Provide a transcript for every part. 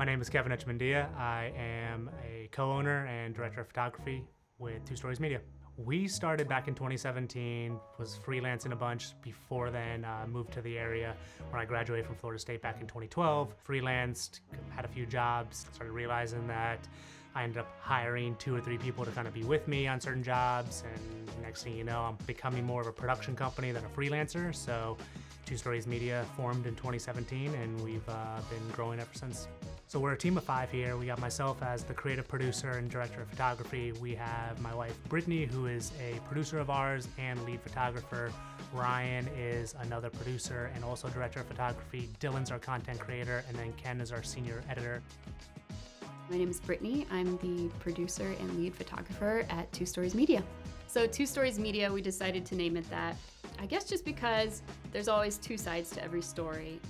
My name is Kevin Etchemandia. I am a co-owner and director of photography with Two Stories Media. We started back in 2017, was freelancing a bunch before then, moved to the area when I graduated from Florida State back in 2012, freelanced, had a few jobs, started realizing that I ended up hiring 2 or 3 people to kind of be with me on certain jobs, and next thing you know, I'm becoming more of a production company than a freelancer. So Two Stories Media formed in 2017, and we've been growing ever since. So we're a team of 5 here. We got myself as the creative producer and director of photography. We have my wife, Brittany, who is a producer of ours and lead photographer. Ryan is another producer and also director of photography. Dylan's our content creator, and then Ken is our senior editor. My name is Brittany. I'm the producer and lead photographer at Two Stories Media. So Two Stories Media, we decided to name it that, I guess just because there's always 2 sides to every story.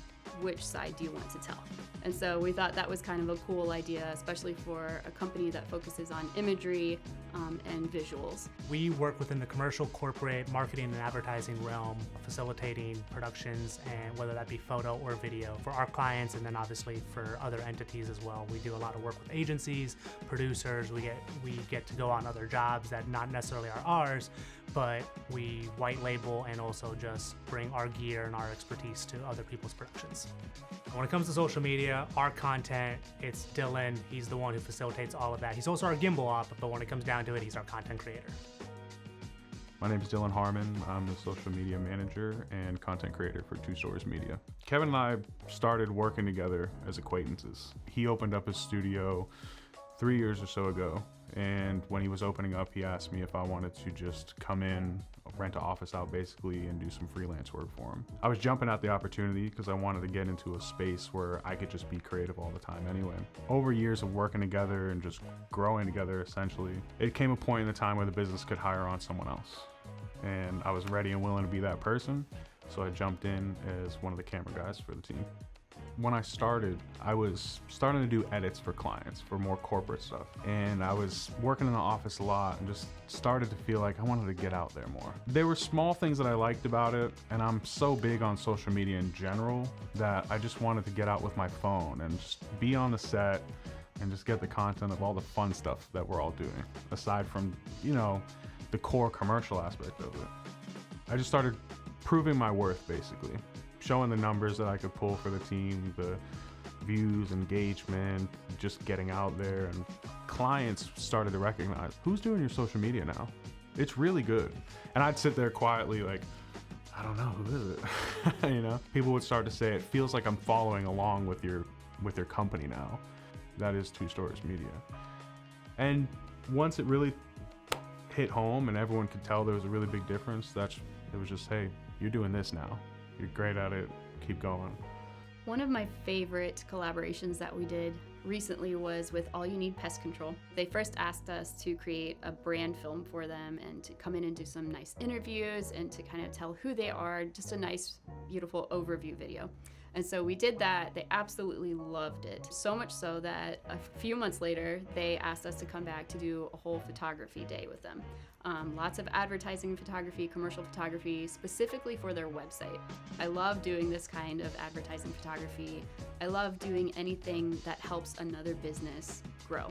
Which side do you want to tell? And so we thought that was kind of a cool idea, especially for a company that focuses on imagery and visuals. We work within the commercial, corporate, marketing, and advertising realm, facilitating productions, and whether that be photo or video for our clients, and then obviously for other entities as well. We do a lot of work with agencies, producers. We get to go on other jobs that not necessarily are ours, but we white label and also just bring our gear and our expertise to other people's productions. When it comes to social media, our content, it's Dylan. He's the one who facilitates all of that. He's also our gimbal op, but when it comes down to it, he's our content creator. My name is Dylan Harmon. I'm the social media manager and content creator for Two Stories Media. Kevin and I started working together as acquaintances. He opened up his studio 3 years or so ago, and when he was opening up, he asked me if I wanted to just come in, rent an office out basically, and do some freelance work for him. I was jumping at the opportunity because I wanted to get into a space where I could just be creative all the time anyway. Over years of working together and just growing together essentially, it came a point in the time where the business could hire on someone else. And I was ready and willing to be that person, so I jumped in as one of the camera guys for the team. When I started, I was starting to do edits for clients, for more corporate stuff. And I was working in the office a lot and just started to feel like I wanted to get out there more. There were small things that I liked about it, and I'm so big on social media in general that I just wanted to get out with my phone and just be on the set and just get the content of all the fun stuff that we're all doing, aside from, the core commercial aspect of it. I just started proving my worth, basically. Showing the numbers that I could pull for the team, the views, engagement, just getting out there, and clients started to recognize, who's doing your social media now? It's really good. And I'd sit there quietly like, I don't know, who is it? People would start to say, it feels like I'm following along with your company now. That is Two Stories Media. And once it really hit home and everyone could tell there was a really big difference, it was just, hey, you're doing this now. You're great at it, keep going. One of my favorite collaborations that we did recently was with All You Need Pest Control. They first asked us to create a brand film for them and to come in and do some nice interviews and to kind of tell who they are, just a nice, beautiful overview video. And so we did that. They absolutely loved it. So much so that a few months later, they asked us to come back to do a whole photography day with them. Lots of advertising photography, commercial photography, specifically for their website. I love doing this kind of advertising photography. I love doing anything that helps another business grow.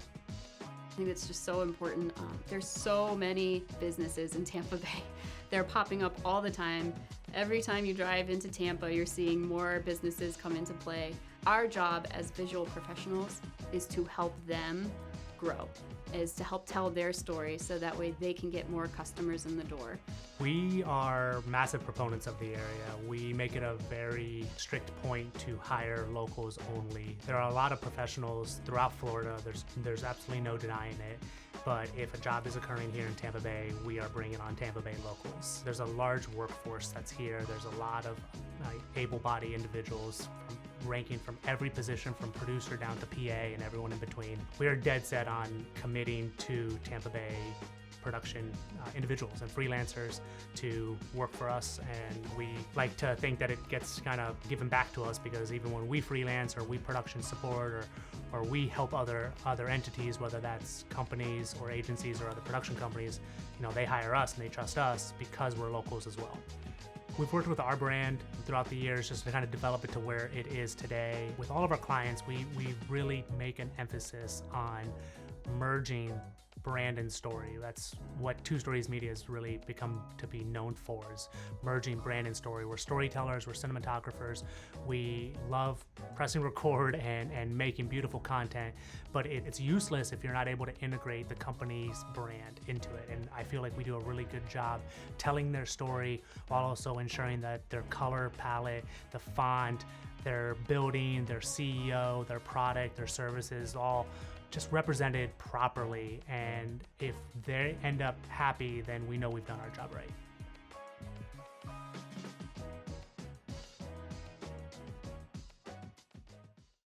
I think it's just so important. There's so many businesses in Tampa Bay. They're popping up all the time. Every time you drive into Tampa, you're seeing more businesses come into play. Our job as visual professionals is to help them grow, is to help tell their story so that way they can get more customers in the door. We are massive proponents of the area. We make it a very strict point to hire locals only. There are a lot of professionals throughout Florida. There's absolutely no denying it. But if a job is occurring here in Tampa Bay, we are bringing on Tampa Bay locals. There's a large workforce that's here. There's a lot of able-bodied individuals ranking from every position from producer down to PA and everyone in between. We are dead set on committing to Tampa Bay production individuals and freelancers to work for us, and we like to think that it gets kind of given back to us, because even when we freelance or we production support or we help other entities, whether that's companies or agencies or other production companies, they hire us and they trust us because we're locals as well. We've worked with our brand throughout the years just to kind of develop it to where it is today. With all of our clients, we really make an emphasis on merging brand and story. That's what Two Stories Media has really become to be known for, is merging brand and story. We're storytellers, we're cinematographers. We love pressing record and making beautiful content, but it's useless if you're not able to integrate the company's brand into it. And I feel like we do a really good job telling their story while also ensuring that their color palette, the font, their building, their CEO, their product, their services, all just represented properly. And if they end up happy, then we know we've done our job right.